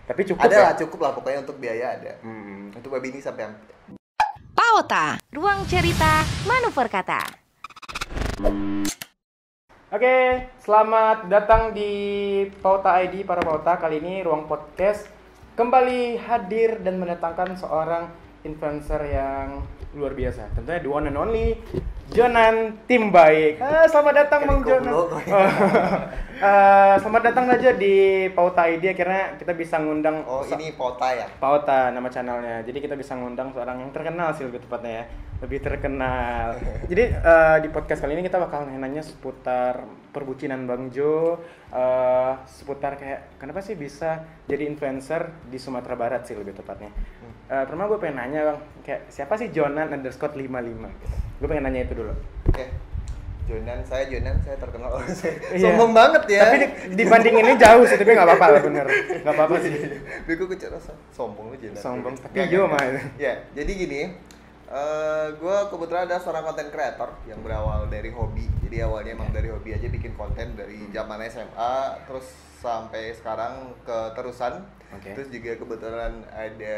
Tapi cukup Ada ya? lah, cukup lah pokoknya untuk biaya ada. Untuk babi ini sampai Pauta, ruang cerita manuver kata. Oke, selamat datang di Pauta ID para Pauta. Kali ini Ruang Podcast kembali hadir dan mendatangkan seorang influencer yang luar biasa. Tentunya the one and only Jonan Tim Baik. Selamat datang Bang Jonan. Selamat datang aja di Pauta ID. Akhirnya kita bisa ngundang. Oh, ini Pauta ya? Pauta nama channelnya. Jadi kita bisa ngundang seorang yang terkenal sih lebih tepatnya ya. Lebih terkenal. Jadi di podcast kali ini kita bakal nanya seputar perbucinan Bang Jo, seputar kayak kenapa sih bisa jadi influencer di Sumatera Barat sih lebih tepatnya. Pertama gue pengen nanya Bang, kayak siapa sih Jonan_55 gitu. Gue pengen nanya itu dulu. Oke. Jonan, saya terkenal. Sombong banget ya. Tapi dibanding ini jauh sih, tapi nggak apa-apa lah bener. Nggak apa-apa sih. Bego kecil rasa. Sombong lu Jonan. Sombong, tapi Jo mah. Ya, jadi gini. Gue kebetulan ada seorang konten kreator yang berawal dari hobi. Jadi awalnya emang dari hobi aja bikin konten dari zaman SMA, terus sampai sekarang keterusan. Terus juga kebetulan ada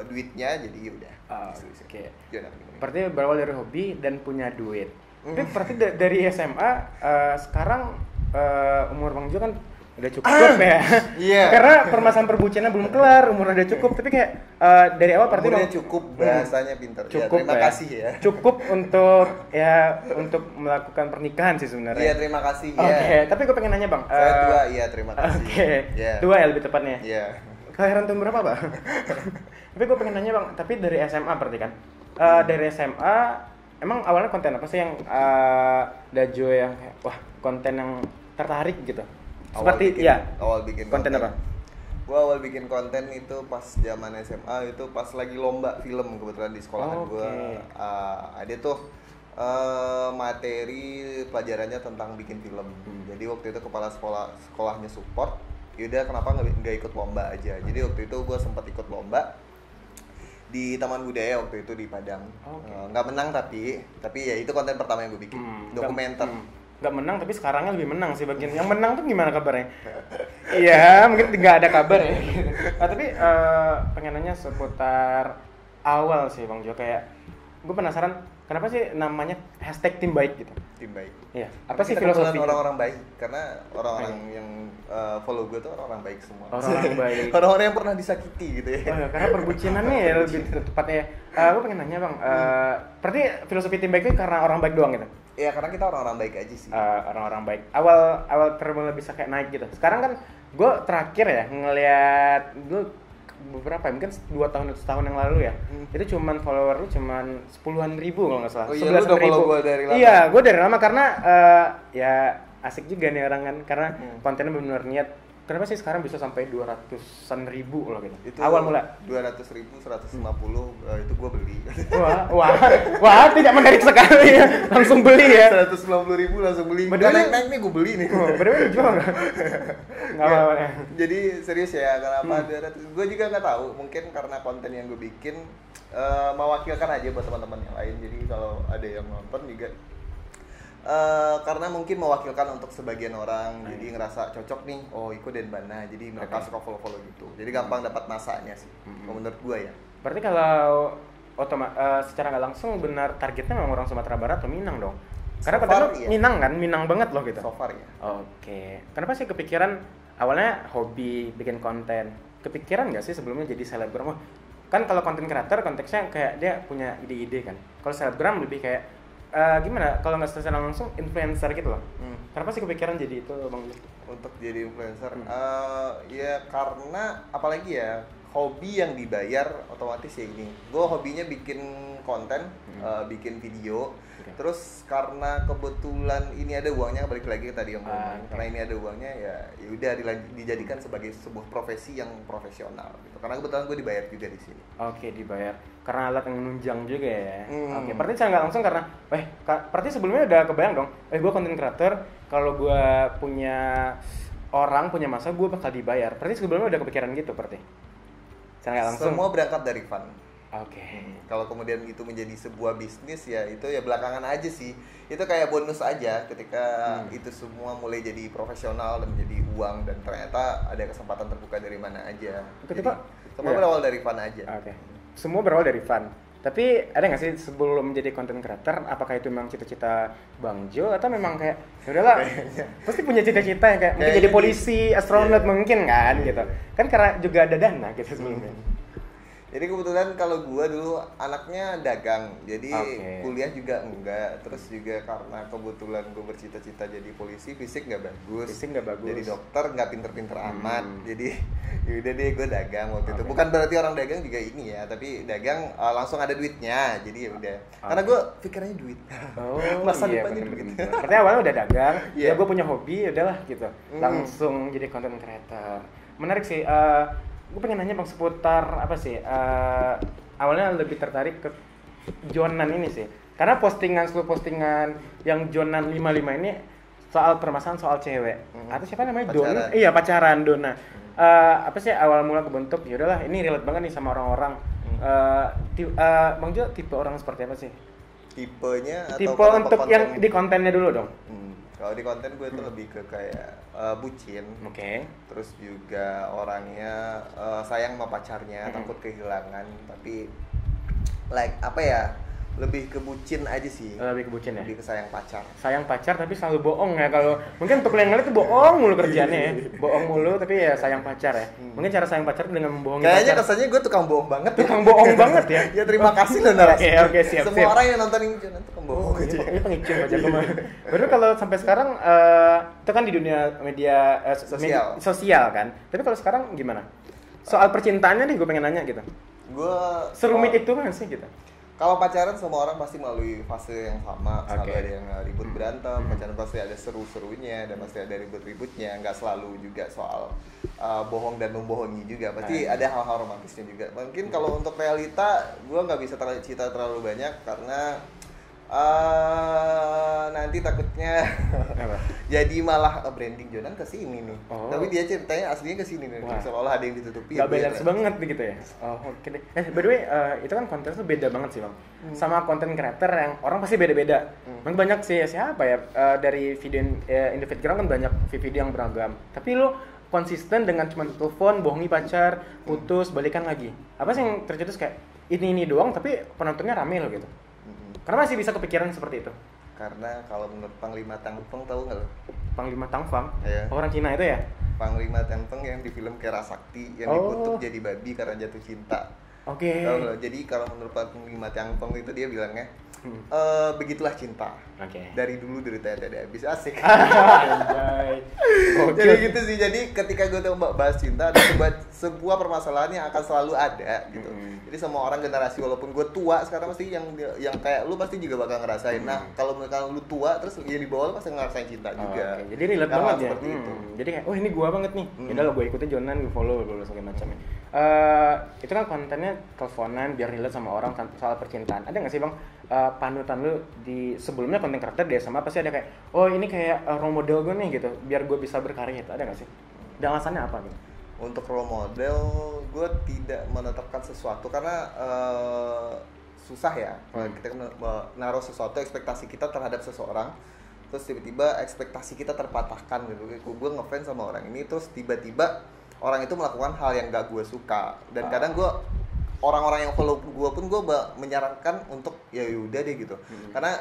duitnya, jadi udah. Oke. Jonan. Berarti berawal dari hobi dan punya duit. Tapi berarti dari SMA sekarang umur Bang Jo kan udah cukup ya. Iya. Karena permasalahan perbucinan belum kelar, umur udah cukup. Tapi kayak dari awal berarti umurnya cukup, bahasanya pintar. Cukup, terima kasih ya. Cukup untuk melakukan pernikahan sih sebenarnya. Iya, terima kasih ya. Oke, tapi gue pengen nanya Bang. Saya tua, iya terima kasih. Oke. Yeah. Tua ya lebih tepatnya. Iya. Kelahiran tahun berapa, Bang? Tapi gue pengen nanya Bang, tapi dari SMA berarti kan? Dari SMA emang awalnya konten apa sih yang Dajo yang kayak, wah konten yang tertarik gitu? Awal bikin konten apa? Gua awal bikin konten itu pas zaman SMA, itu pas lagi lomba film kebetulan di sekolahan gua. Ada tuh materi pelajarannya tentang bikin film. Jadi waktu itu kepala sekolahnya support. Yaudah kenapa nggak ikut lomba aja? Jadi waktu itu gua sempat ikut lomba di Taman Budaya waktu itu di Padang. Nggak menang tapi ya itu konten pertama yang gue bikin, dokumenter. Nggak menang tapi sekarangnya lebih menang sih bagian yang menang tuh gimana kabarnya? Iya mungkin nggak ada kabar ya. Tapi pengen nanya seputar awal sih Bang Jo, kayak gue penasaran kenapa sih namanya #Tim Baik gitu? Tim Baik. Iya. Apa sih kita filosofi orang-orang baik? Karena orang-orang yang follow gue tuh orang-orang baik semua. Orang-orang baik. Orang-orang yang pernah disakiti gitu ya. Karena perbucinannya ya lebih tepatnya. Gue pengen nanya Bang, berarti filosofi Tim Baik itu karena orang baik doang gitu? Iya, karena kita orang-orang baik aja sih. Orang-orang baik. Awal termula bisa kayak naik gitu. Sekarang kan gue terakhir ya ngelihat dulu beberapa mungkin 2 tahun atau setahun yang lalu ya. Itu cuman follower lu cuman 10-an ribu kalau nggak salah. Oh iya, lu udah follow gue dari lama. Iya, gue dari lama karena ya asik juga nih orang kan, karena kontennya benar-benar niat. Kenapa sih sekarang bisa sampai 200-an ribu loh gitu? Itu awal mula 200.000, 150 itu gue beli. Wah, tidak menarik sekali ya. Langsung beli ya. 150.000 langsung beli. Bener-bener naik nih gue beli nih. Bener-bener jual nggak? Nggak apa-apa ya. Jadi serius ya, kenapa 200? Gue juga nggak tahu. Mungkin karena konten yang gue bikin mewakilkan aja buat teman-teman yang lain. Jadi kalau ada yang nonton juga karena mungkin mewakilkan untuk sebagian orang, jadi ngerasa cocok nih, oh Iko dan Bana, jadi mereka suka follow-follow gitu, jadi gampang dapat masanya sih, menurut gue ya. Berarti kalau secara nggak langsung benar targetnya memang orang Sumatera Barat atau Minang dong? Karena So kata far, lu iya. Minang kan, Minang banget loh gitu. So far ya. Oke. Kenapa sih kepikiran awalnya hobi bikin konten? Kepikiran nggak sih sebelumnya jadi selebgram? Kan kalau konten creator konteksnya kayak dia punya ide-ide kan. Kalau selebgram lebih kayak gimana? Kalau nggak secara langsung influencer gitu loh. Kenapa sih kepikiran jadi itu Bang? Untuk jadi influencer, ya karena apalagi ya hobi yang dibayar otomatis ya ini. Gue hobinya bikin konten, bikin video. Terus karena kebetulan ini ada uangnya, balik lagi ke tadi yang ngomong. Karena ini ada uangnya ya udah dijadikan sebagai sebuah profesi yang profesional gitu. Karena kebetulan gue dibayar juga di sini. Oke, dibayar. Karena alat yang menunjang juga ya. Oke, berarti saya nggak langsung karena berarti sebelumnya udah kebayang dong. Gue content creator, kalau gue punya punya masa gue bakal dibayar. Berarti sebelumnya udah kepikiran gitu berarti. Saya nggak langsung. Semua berangkat dari fun. Oke. Kalau kemudian itu menjadi sebuah bisnis ya itu ya belakangan aja sih. Itu kayak bonus aja ketika itu semua mulai jadi profesional dan menjadi uang dan ternyata ada kesempatan terbuka dari mana aja. Ketika semua berawal dari fun aja. Oke. Semua berawal dari fun. Tapi ada nggak sih sebelum menjadi content creator, apakah itu memang cita-cita Bang Jo atau memang kayak ya udahlah, pasti punya cita-cita yang kayak mungkin jadi polisi, astronot mungkin kan gitu. Kan karena juga ada dana gitu sebelumnya. Jadi kebetulan kalau gua dulu anaknya dagang, jadi kuliah juga enggak. Terus juga karena kebetulan gua bercita-cita jadi polisi, fisik nggak bagus. Jadi dokter nggak pinter-pinter amat. Jadi yaudah deh gua dagang waktu itu. Bukan berarti orang dagang juga ini ya, tapi dagang langsung ada duitnya. Jadi ya udah. Karena gua pikirannya duit. Masa depannya duit. Berarti awalnya udah dagang, ya gua punya hobi, udahlah gitu. Langsung jadi content creator. Menarik sih. Gue pengen nanya Bang seputar apa sih, awalnya lebih tertarik ke Jonan ini sih karena seluruh postingan yang Jonan 55 ini soal permasalahan soal cewek atau siapa namanya pacaran. Dona, pacaran Dona. Apa sih awal mula kebentuk ya udahlah ini relate banget nih sama orang-orang. Bang Jo tipe orang seperti apa sih? Tipenya atau tipe untuk konten? Yang di kontennya dulu dong. Kalau di konten gue itu lebih ke kayak bucin. Terus juga orangnya sayang sama pacarnya, takut kehilangan, tapi like apa ya? Lebih ke bucin aja sih. Lebih ke bucin ya? Lebih ke sayang pacar. Sayang pacar tapi selalu bohong ya. Kalau mungkin untuk yang ngeliat tuh bohong mulu kerjaannya ya. Bohong mulu tapi ya sayang pacar ya. Mungkin cara sayang pacar dengan membohongi pacar. Kayaknya kesannya gue tukang bohong banget. Tukang bohong banget ya. Ya terima kasih loh narasi. Oke, siap. Semua orang yang nonton ini tukang bohong aja. Ini pengicung aja gue mah. Baru kalau sampai sekarang itu kan di dunia media sosial kan. Tapi kalau sekarang gimana? Soal percintaannya nih gue pengen nanya gitu. Gue serumit itu kan sih gitu. Kalau pacaran semua orang pasti melalui fase yang sama, selalu ada yang ribut berantem, pacaran pasti ada seru-serunya dan pasti ada ribut-ributnya, nggak selalu juga soal bohong dan membohongi juga, pasti ada hal-hal romantisnya juga. Mungkin kalau untuk realita, gue nggak bisa cerita terlalu banyak karena nanti takutnya jadi malah branding Jonan ke sini nih. Tapi dia ceritanya aslinya ke sini nih. Seolah ada yang ditutupi. Gak balance banget gitu ya. Oke deh. By the way, itu kan konten tuh beda banget sih, Bang. Sama konten creator yang orang pasti beda-beda. Mungkin banyak sih siapa ya dari video individual kan banyak video yang beragam. Tapi lu konsisten dengan cuma telepon, bohongi pacar, putus, balikan lagi. Apa sih yang tercetus kayak ini doang tapi penontonnya rame loh gitu. Karena masih bisa kepikiran seperti itu. Karena kalau menurut Panglima Tangfeng, tahu nggak lo? Panglima Tangfeng? Iya. Orang Cina itu ya? Panglima Tangfeng yang di film Kera Sakti yang dikutuk jadi babi karena jatuh cinta. Oke. Jadi kalau menurut Panglima Tangfeng itu dia bilangnya begitulah cinta. Dari dulu deritanya tidak habis, asik. Jadi gitu sih. Jadi ketika gue tuh bahas cinta, ada sebuah permasalahan yang akan selalu ada gitu. Jadi semua orang generasi, walaupun gue tua sekarang pasti yang kayak lu pasti juga bakal ngerasain. Nah kalau lu tua terus yang di bawah lu pasti ngerasain cinta juga. Jadi relate banget ya. Itu. Jadi kayak ini gue banget nih. Yaudah lo gue ikutin Jonan, gue follow segala macam. Itu kan kontennya teleponan biar relate sama orang soal percintaan. Ada nggak sih Bang panutan lu di sebelumnya konten kreator di SMA pasti ada kayak ini kayak role model gue nih gitu biar gue bisa berkarya itu, ada nggak sih? Dan alasannya apa gitu? Untuk role model gue tidak menetapkan sesuatu karena susah ya kalau kita menaruh sesuatu ekspektasi kita terhadap seseorang terus tiba-tiba ekspektasi kita terpatahkan gitu. Gue ngefans sama orang ini terus tiba-tiba orang itu melakukan hal yang gak gue suka dan kadang gue orang-orang yang follow gue pun gue menyarankan untuk ya udah deh gitu. Karena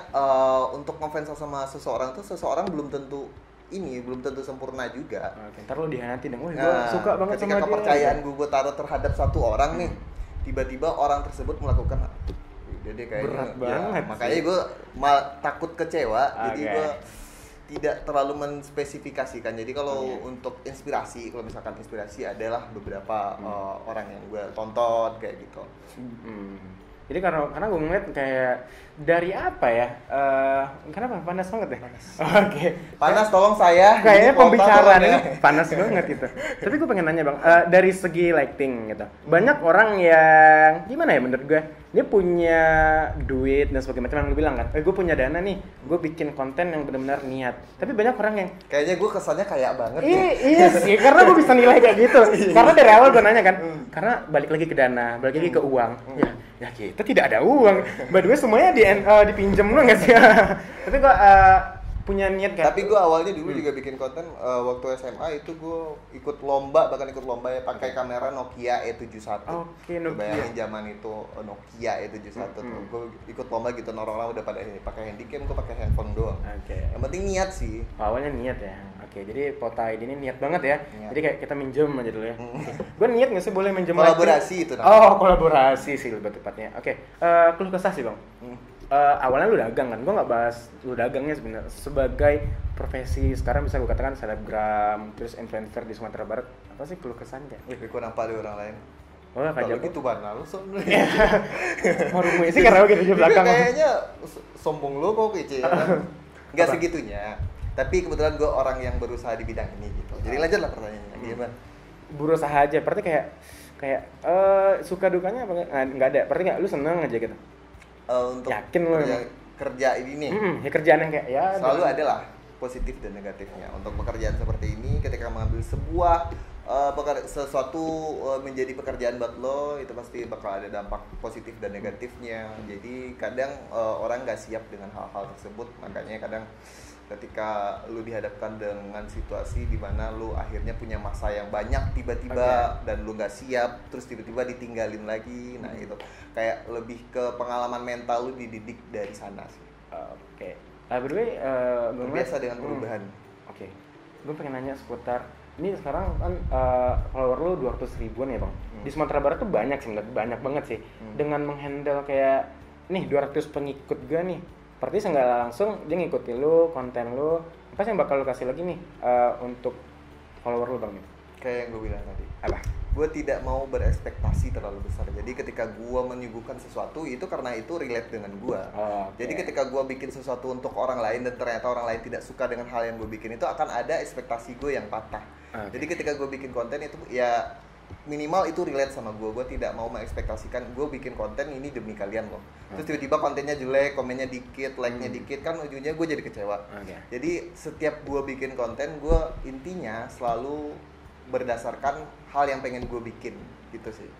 untuk ngefans sama seseorang tuh seseorang belum tentu sempurna juga. Ntar lo dihianati dong. Gue suka banget sama dia. Ketika kepercayaan gue taruh terhadap satu orang nih, tiba-tiba orang tersebut melakukan udah deh kayaknya berat banget. Makanya gue takut kecewa. Jadi gue tidak terlalu menspesifikasikan. Jadi kalau untuk inspirasi, kalau misalkan inspirasi adalah beberapa orang yang gue tonton kayak gitu. Jadi karena gue ngeliat kayak dari apa ya? Kenapa panas banget ya? Oke. Panas, tolong saya. Kayaknya pembicaraan ini panas banget gitu. Tapi gue pengen nanya Bang, dari segi lighting gitu. Banyak orang yang gimana ya menurut gue dia punya duit dan sebagainya, macam yang lu bilang kan, gue punya dana nih, gue bikin konten yang benar-benar niat. Tapi banyak orang yang kayaknya gue kesannya kayak banget iya sih, karena gue bisa nilai kayak gitu. Karena dari awal gue nanya kan, karena balik lagi ke dana, balik lagi ke uang. Ya kita tidak ada uang. By the way semuanya dipinjam lu nggak sih? Tapi gue punya niat kan. Tapi gue awalnya dulu juga bikin konten waktu SMA itu gue ikut lomba, bahkan ikut lomba ya pakai kamera Nokia E71. Oke, Nokia. Bayangin zaman itu Nokia E71 tuh. Gue ikut lomba gitu, orang-orang udah pada pakai handycam, gue pakai handphone doang. Yang penting niat sih. Awalnya niat ya. Oke, jadi Pota ID ini niat banget ya. Niat. Jadi kayak kita minjem aja dulu ya. Gue niat nggak sih boleh minjem kolaborasi lagi? itu namanya. Oh, kolaborasi sih lebih tepatnya. Oke, keluh kesah sih bang. Awalnya lu dagang kan, gue nggak bahas lu dagangnya sebenarnya sebagai profesi sekarang bisa gue katakan selebgram, terus influencer di Sumatera Barat, apa sih keluh kesahnya? Gue nampak ada orang lain. Oh, kalau gitu banal lu sebenarnya. Mau sih karena gitu di belakang. Kayaknya sombong lu kok kece. Nggak segitunya. Tapi kebetulan gue orang yang berusaha di bidang ini gitu. Jadi lanjutlah pertanyaannya. Gimana? Berusaha aja, berarti kayak suka dukanya apa nggak ada? Berarti nggak lu seneng aja gitu? Untuk yakin lo kerja ini nih ya kerjaan yang kayak ya selalu ada lah positif dan negatifnya. Untuk pekerjaan seperti ini, ketika mengambil sebuah sesuatu menjadi pekerjaan buat lo, itu pasti bakal ada dampak positif dan negatifnya. Jadi kadang orang nggak siap dengan hal-hal tersebut, makanya kadang ketika lu dihadapkan dengan situasi di mana lu akhirnya punya masa yang banyak tiba-tiba dan lu nggak siap, terus tiba-tiba ditinggalin lagi, nah itu kayak lebih ke pengalaman mental lu dididik dari sana sih. Oke. Berarti terbiasa dengan perubahan. Oke. Gue pengen nanya seputar ini sekarang kan follower lu 200 ribuan ya bang. Di Sumatera Barat tuh banyak sih, banyak banget sih. Dengan menghandle kayak nih 200 pengikut gue nih. Berarti nggak langsung dia ngikutin lu, konten lu, apa sih yang bakal lu kasih lagi nih untuk follower lu bang? Kayak yang gue bilang tadi. Apa? Gue tidak mau berekspektasi terlalu besar. Jadi ketika gue menyuguhkan sesuatu itu karena itu relate dengan gue. Jadi ketika gue bikin sesuatu untuk orang lain dan ternyata orang lain tidak suka dengan hal yang gue bikin, itu akan ada ekspektasi gue yang patah. Jadi ketika gue bikin konten itu ya minimal itu relate sama gue tidak mau mengekspektasikan gue bikin konten ini demi kalian loh. Terus tiba-tiba kontennya jelek, komennya dikit, like-nya dikit, kan ujungnya gue jadi kecewa. Jadi setiap gue bikin konten, gue intinya selalu berdasarkan hal yang pengen gue bikin gitu sih.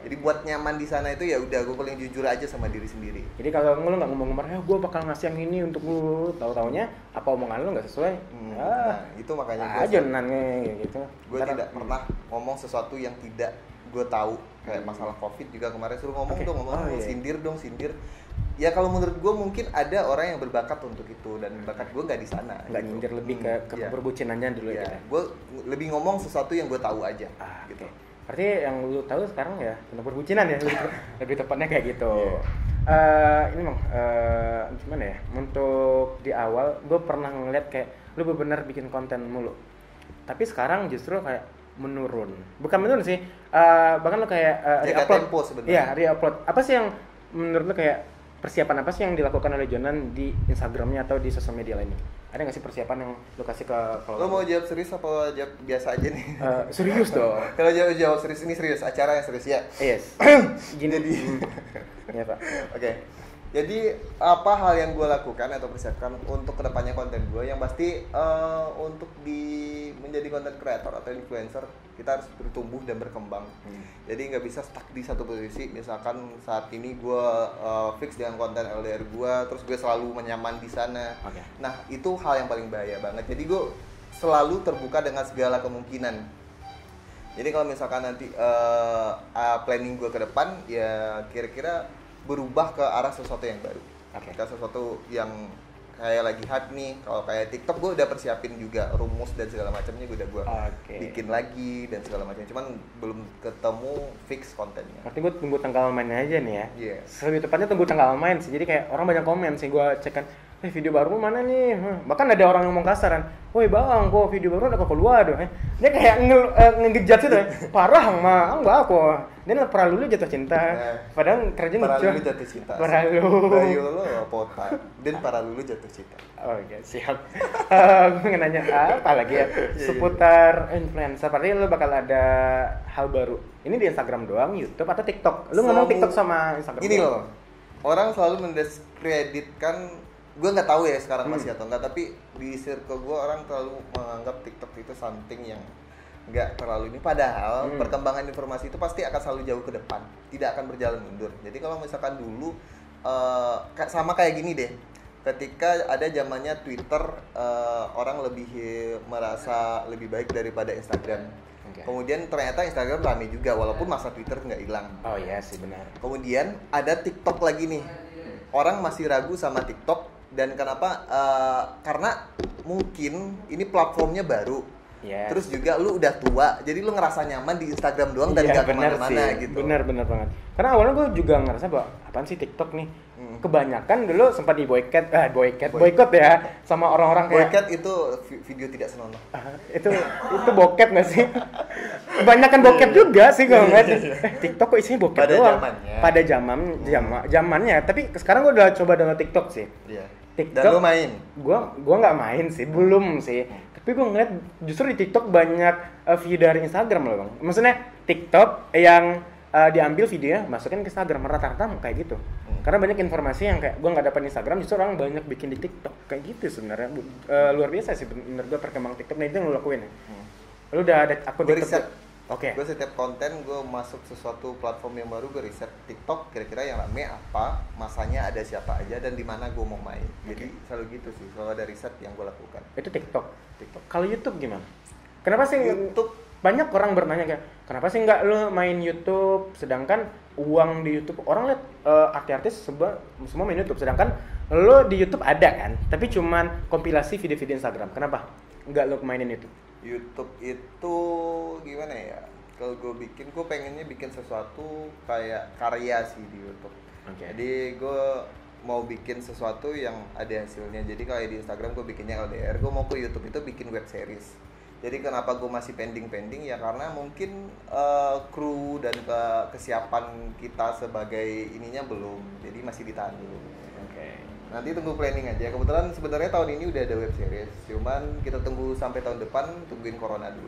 Jadi buat nyaman di sana itu ya udah gue paling jujur aja sama diri sendiri. Jadi kalau lu nggak ngomong-ngomong, gue bakal ngasih yang ini untuk lu, tahu-taunya apa omongan lu nggak sesuai. Nah itu makanya gue aja gitu. Gue tidak pernah ngomong sesuatu yang tidak gue tahu. Kayak masalah COVID juga kemarin suruh ngomong sindir. Ya kalau menurut gue mungkin ada orang yang berbakat untuk itu dan bakat gue nggak di sana. Nggak gitu. Nyindir lebih ke perbucinannya dulu ya. Gue lebih ngomong sesuatu yang gue tahu aja. Gitu. Berarti yang lu tahu sekarang ya tentang perbucinan ya lebih tepatnya kayak gitu. Ini bang, gimana ya? Untuk di awal gue pernah ngeliat kayak lu benar-benar bikin konten mulu. Tapi sekarang justru kayak menurun. Bukan menurun sih. Bahkan lu kayak tempo sebenarnya. Iya, re-upload. Apa sih yang menurut lu kayak persiapan apa sih yang dilakukan oleh Jonan di Instagramnya atau di sosial media lainnya? Ada nggak sih persiapan yang lu kasih ke lo mau jawab serius apa jawab biasa aja nih? Serius dong. Kalau jawab serius, ini serius, acara yang serius ya? Yes. Gini. Ya Pak. Oke. Jadi apa hal yang gue lakukan atau persiapkan untuk kedepannya konten gue? Yang pasti untuk menjadi content creator atau influencer kita harus bertumbuh dan berkembang. Jadi nggak bisa stuck di satu posisi. Misalkan saat ini gue fix dengan konten LDR gue, terus gue selalu menyaman di sana. Nah itu hal yang paling bahaya banget. Jadi gue selalu terbuka dengan segala kemungkinan. Jadi kalau misalkan nanti planning gue ke depan ya kira-kira berubah ke arah sesuatu yang baru. Ke sesuatu yang kayak lagi hype nih. Kalau kayak TikTok gue udah persiapin juga rumus dan segala macamnya gue bikin lagi dan segala macam. Cuman belum ketemu fix kontennya. Berarti gue tunggu tanggal mainnya aja nih ya. Yes. Lebih tepatnya tunggu tanggal main sih. Jadi kayak orang banyak komen sih gue cek kan. video baru mana nih? Bahkan ada orang yang ngomong kasaran, woi bang, kok video baru udah keluar doh. Dia kayak ngejat itu, parah mah, enggak kok. Dia pernah lulu jatuh cinta, padahal kerja Para lucu. lulu jatuh cinta. Pernah lulu. Bayu lo pota. Dan para lulu jatuh cinta. Oke, siap. Gue nanya apa lagi ya? Seputar influencer, berarti lo bakal ada hal baru. Ini di Instagram doang, YouTube atau TikTok? Lo ngomong TikTok sama Instagram? Gini loh, orang selalu mendiskreditkan, gue nggak tahu ya sekarang masih atau enggak, tapi di circle gue orang terlalu menganggap TikTok itu something yang nggak terlalu ini. Padahal perkembangan informasi itu pasti akan selalu jauh ke depan, tidak akan berjalan mundur. Jadi kalau misalkan dulu sama kayak gini deh, ketika ada zamannya Twitter, orang lebih merasa lebih baik daripada Instagram. Kemudian ternyata Instagram rame juga, walaupun masa Twitter nggak hilang. Oh iya sih benar. Kemudian ada TikTok lagi nih, orang masih ragu sama TikTok. Dan kenapa? Karena mungkin ini platformnya baru. Yes. Terus juga lu udah tua, jadi lu ngerasa nyaman di Instagram doang dan gak kemana-mana gitu. Bener banget. Karena awalnya gue juga ngerasa bahwa apaan sih TikTok nih? Kebanyakan dulu sempat boykot ya sama orang-orang kayak Boycott itu video tidak senonoh. itu bokep nggak sih? Kebanyakan bokep juga sih gue ngeliat. TikTok kok isinya bokep Pada doang. zamannya. Zamannya. Tapi sekarang gue udah coba download TikTok sih. Iya. TikTok. Dan lu main? Gua nggak main sih, belum sih. Tapi gue ngeliat justru di TikTok banyak view dari Instagram loh bang. Maksudnya TikTok yang diambil videonya masukin ke Instagram, rata-rata kayak gitu. Karena banyak informasi yang kayak gue nggak dapat Instagram, justru orang banyak bikin di TikTok kayak gitu sebenarnya. Luar biasa sih menurut gue perkembangan TikTok. Nah itu yang lo lakuin ya. Lu udah ada akun Gue TikTok? riset. Oke. Gue setiap konten gue masuk sesuatu platform yang baru, gue riset TikTok kira-kira yang rame apa, masanya ada siapa aja dan di mana gue mau main. Jadi selalu gitu sih, selalu ada riset yang gue lakukan. Itu TikTok. Kalau YouTube gimana? Kenapa sih YouTube banyak orang bertanya kayak kenapa sih nggak lu main YouTube, sedangkan uang di YouTube orang lihat artis-artis semua main YouTube, sedangkan lu di YouTube ada kan, tapi cuman kompilasi video-video Instagram. Kenapa nggak lu mainin itu? YouTube itu gimana ya? Kalau gue pengennya bikin sesuatu kayak karya sih di YouTube. Jadi gue mau bikin sesuatu yang ada hasilnya. Jadi kayak di Instagram gue bikinnya LDR, gue mau ke YouTube itu bikin web series. Jadi kenapa gue masih pending ya karena mungkin kru dan kesiapan kita sebagai ininya belum, jadi masih ditahan dulu. Nanti tunggu planning aja. Kebetulan sebenarnya tahun ini udah ada web series, cuman kita tunggu sampai tahun depan, tungguin corona dulu.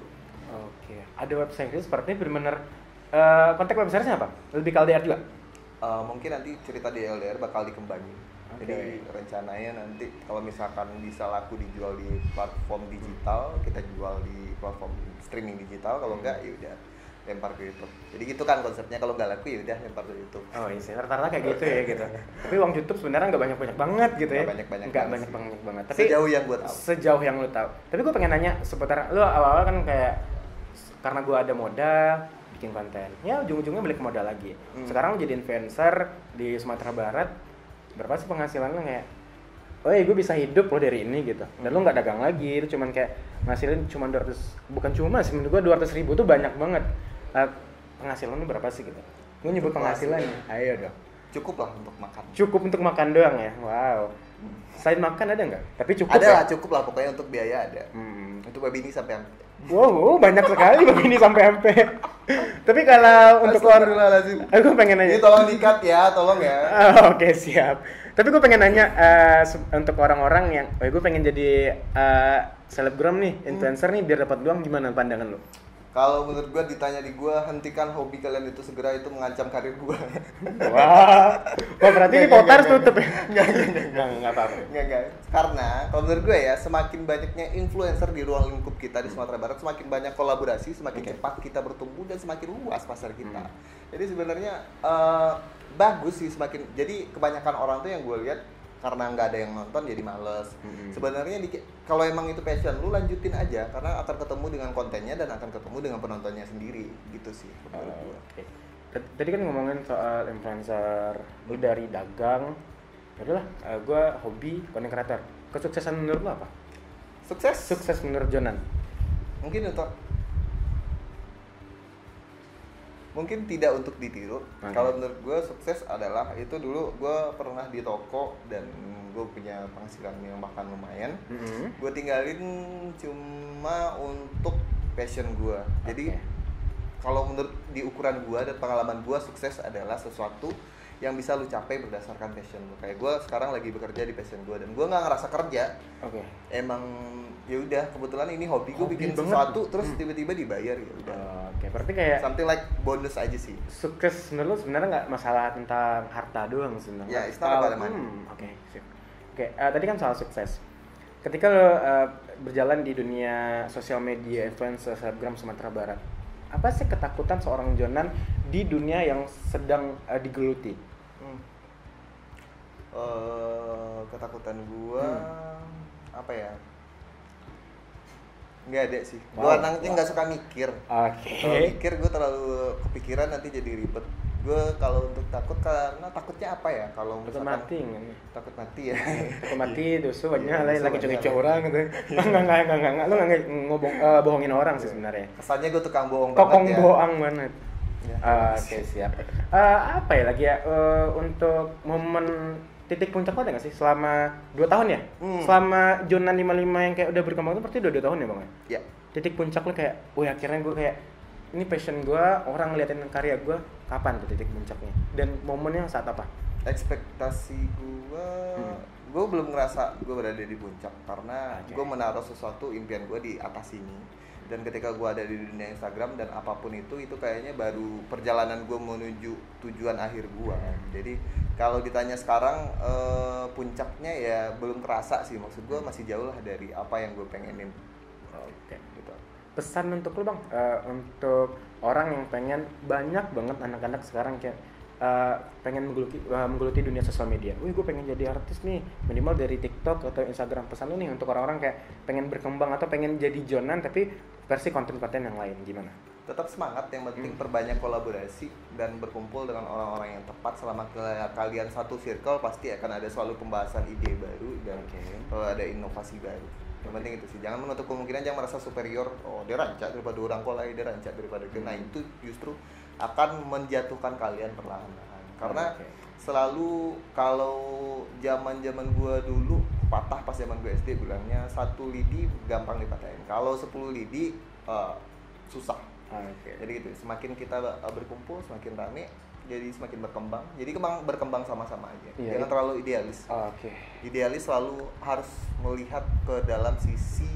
Ada web series seperti benar-benar konteks web seriesnya apa? Lebih ke LDR juga? Mungkin nanti cerita di LDR bakal dikembangin. Jadi rencananya nanti kalau misalkan bisa laku dijual di platform digital, kita jual di platform streaming digital. Kalau enggak ya udah lempar ke YouTube. Jadi gitu kan konsepnya, kalau nggak laku ya udah lempar ke YouTube. Oh iya sih, rata-rata kayak gitu ya gitu. Tapi uang YouTube sebenarnya nggak banyak-banyak banget gitu ya. Nggak banyak banget. Tapi sejauh yang gue tahu. Sejauh yang lu tahu. Tapi gue pengen nanya seputar lu awal-awal kan kayak karena gue ada modal bikin konten. Ya ujung-ujungnya balik modal lagi. Sekarang jadi influencer di Sumatera Barat. Berapa sih penghasilan lu kayak? Oh iya gue bisa hidup loh dari ini gitu. Dan lu nggak dagang lagi, itu cuman kayak ngasilin cuman 200, bukan cuma sih menurut gue 200.000 tuh banyak banget. Penghasilan lu berapa sih gitu? Gue nyebut penghasilannya. Ayo dong. Cukup lah untuk makan. Cukup untuk makan doang ya. Wow. Selain makan ada nggak? Tapi cukup. Ada ya? lah, cukup lah pokoknya untuk biaya ada. Untuk babi ini sampai sampai. Wow, banyak sekali begini sampai. Tapi kalau untuk Astagfirullahaladzim. Aku pengen nanya. Ini tolong di-cut ya, tolong ya. Oke, siap. Tapi gue pengen nanya untuk orang-orang yang, gue pengen jadi selebgram nih, influencer nih biar dapat uang, gimana pandangan lo? Kalau menurut gue ditanya di gue, hentikan hobi kalian itu segera, itu mengancam karir gue. Wah, berarti ini kota harus tutup ya? Nggak apa-apa. Nggak. Karena kalau menurut gue ya, semakin banyaknya influencer di ruang lingkup kita di Sumatera Barat, semakin banyak kolaborasi, semakin cepat kita bertumbuh dan semakin luas pasar kita. Jadi sebenarnya bagus sih semakin. Jadi kebanyakan orang tuh yang gue lihat karena nggak ada yang nonton jadi males. Sebenarnya kalau emang itu passion lu, lanjutin aja karena akan ketemu dengan kontennya dan akan ketemu dengan penontonnya sendiri gitu sih menurut gua. Tadi kan ngomongin soal influencer, lu dari dagang, yaudah lah, gua hobi content creator. Kesuksesan menurut lu apa? Sukses Menurut Jonan? mungkin untuk mungkin tidak untuk ditiru. Okay. Kalau menurut gue sukses adalah itu dulu gue pernah di toko dan gue punya penghasilan yang bahkan lumayan. Gue tinggalin cuma untuk passion gue. Jadi kalau menurut di ukuran gue dan pengalaman gue, sukses adalah sesuatu yang bisa lu capai berdasarkan passion lu. Kayak gue sekarang lagi bekerja di passion gue dan gue nggak ngerasa kerja. Emang ya udah kebetulan ini hobi gue bikin sesuatu terus tiba-tiba dibayar ya udah. Berarti kayak something like bonus aja sih. Sukses menurut lu sebenarnya nggak masalah tentang harta doang sebenarnya. Ya, it's not about money. Tadi kan soal sukses. Ketika lo berjalan di dunia sosial media, influencer, selebgram Sumatera Barat, apa sih ketakutan seorang Jonan di dunia yang sedang digeluti? Ketakutan gua apa ya? Nggak ada sih. Gua anaknya nggak suka mikir. Kalau mikir gua terlalu kepikiran nanti jadi ribet. Gue kalau untuk takut karena takutnya apa ya? Kalau takut mati ya. Takut mati dosa banyak lain lagi cuci orang gitu. Enggak, lu enggak bohongin orang sih sebenarnya. Kesannya gue tukang bohong banget ya. Kokong bohong banget. Oke, siap. Apa ya lagi ya untuk momen titik puncak ada nggak sih selama 2 tahun ya? Selama Jonan 55 yang kayak udah berkembang itu berarti udah 2 tahun ya Bang? Iya. Titik puncak lu kayak, wah akhirnya gue kayak ini passion gue, orang ngeliatin karya gue, kapan tuh titik puncaknya? Dan momennya saat apa? Ekspektasi gue belum ngerasa gue berada di puncak karena gue menaruh sesuatu impian gue di atas ini. Dan ketika gue ada di dunia Instagram dan apapun itu kayaknya baru perjalanan gue menuju tujuan akhir gue. Jadi kalau ditanya sekarang puncaknya ya belum kerasa sih, maksud gue masih jauh lah dari apa yang gue pengenin. Gitu. Pesan untuk lu Bang, untuk orang yang pengen, banyak banget anak-anak sekarang kayak pengen menggeluti dunia sosial media. Gue pengen jadi artis nih, minimal dari TikTok atau Instagram. Pesan lu nih untuk orang-orang kayak pengen berkembang atau pengen jadi Jonan tapi versi konten-konten yang lain, gimana? Tetap semangat, yang penting perbanyak kolaborasi dan berkumpul dengan orang-orang yang tepat. Selama kalian satu circle pasti akan ada selalu pembahasan ide baru dan ada inovasi baru. Yang penting itu sih, jangan menutup kemungkinan, jangan merasa superior. Oh dia rancak daripada orang kolai, dia rancak daripada nah itu justru akan menjatuhkan kalian perlahan-lahan. Karena selalu kalau zaman gua dulu patah pas zaman gua SD bilangnya 1 lidi gampang dipatahin. Kalau 10 lidi susah. Jadi gitu, semakin kita berkumpul semakin rame, jadi semakin berkembang. Jadi berkembang sama-sama aja. Jangan terlalu idealis. Idealis selalu harus melihat ke dalam sisi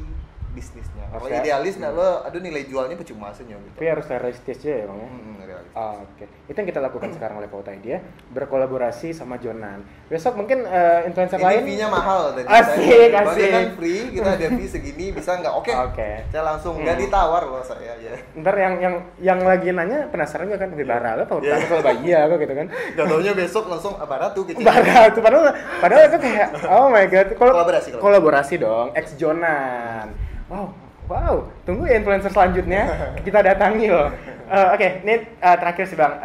bisnisnya. Kalau idealis lo aduh nilai jualnya percuma saja gitu. Tapi harus realistis aja ya Bang ya. Itu yang kita lakukan sekarang oleh Pauta Idea, berkolaborasi sama Jonan. Besok mungkin influencer lain. Fee-nya mahal tadi. Asik. Kan free, kita ada fee segini bisa nggak? Oke. Saya langsung nggak ditawar loh saya ya. Ntar yang lagi nanya penasaran juga kan, Bara lo Pauta kalau bayi ya kok gitu kan. Gak taunya besok langsung Baratu gitu. Baratu padahal itu kayak oh my god, kolaborasi dong, ex Jonan. Wow, tunggu ya influencer selanjutnya kita datangi loh. Oke, ini terakhir sih Bang,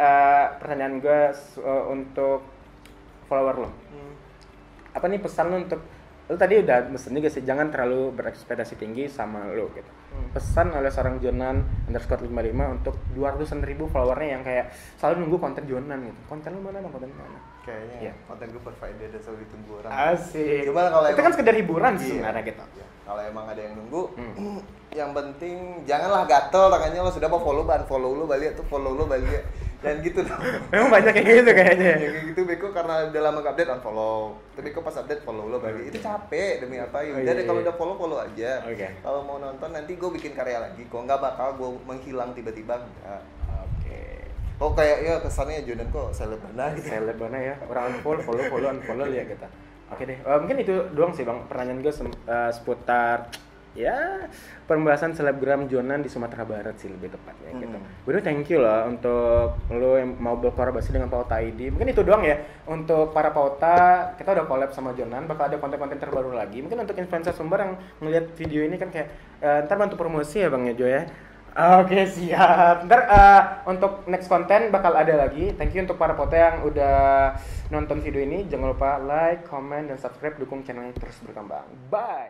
pertanyaan gue untuk follower lo. Apa nih pesan lo untuk, lo tadi udah mesen juga sih, jangan terlalu berekspektasi tinggi sama lo gitu. Pesan oleh seorang Jonan _55 untuk 200.000 followernya yang kayak selalu nunggu konten Jonan gitu. Konten lo mana Bang, konten mana? Kayaknya konten gue berfaedah dan selalu ditunggu orang. Asik. Cuma kalau itu kan sekedar hiburan sih sebenarnya gitu. Kalau emang ada yang nunggu, yang penting janganlah gatel tangannya, lo sudah mau follow unfollow lo balik atau follow lo balik. Dan gitu dong. Memang banyak kayak gitu kayaknya. Kayak gitu beko karena udah lama update unfollow. Tapi kok pas update follow lo balik. Itu capek demi apa? Ya udah deh kalau udah follow aja. Kalau mau nonton nanti gue bikin karya lagi. Kok nggak bakal gue menghilang tiba-tiba enggak. Oh kayak ya kesannya Jonan kok selebana gitu. Selebana ya. Orang follow ya kita. Oke deh, mungkin itu doang sih Bang pertanyaan gue seputar ya pembahasan selebgram Jonan di Sumatera Barat sih lebih tepatnya gitu. Gue thank you lah untuk lo yang mau berkolaborasi dengan Pauta ID. Mungkin itu doang ya untuk para Pauta, kita udah collab sama Jonan, bakal ada konten-konten terbaru lagi. Mungkin untuk influencer Sumber yang ngeliat video ini kan kayak ntar bantu promosi ya Bang ya Jo ya. Oke, siap. Ntar untuk next konten bakal ada lagi. Thank you untuk para Pauta yang udah nonton video ini. Jangan lupa like, comment, dan subscribe. Dukung channel ini terus berkembang. Bye!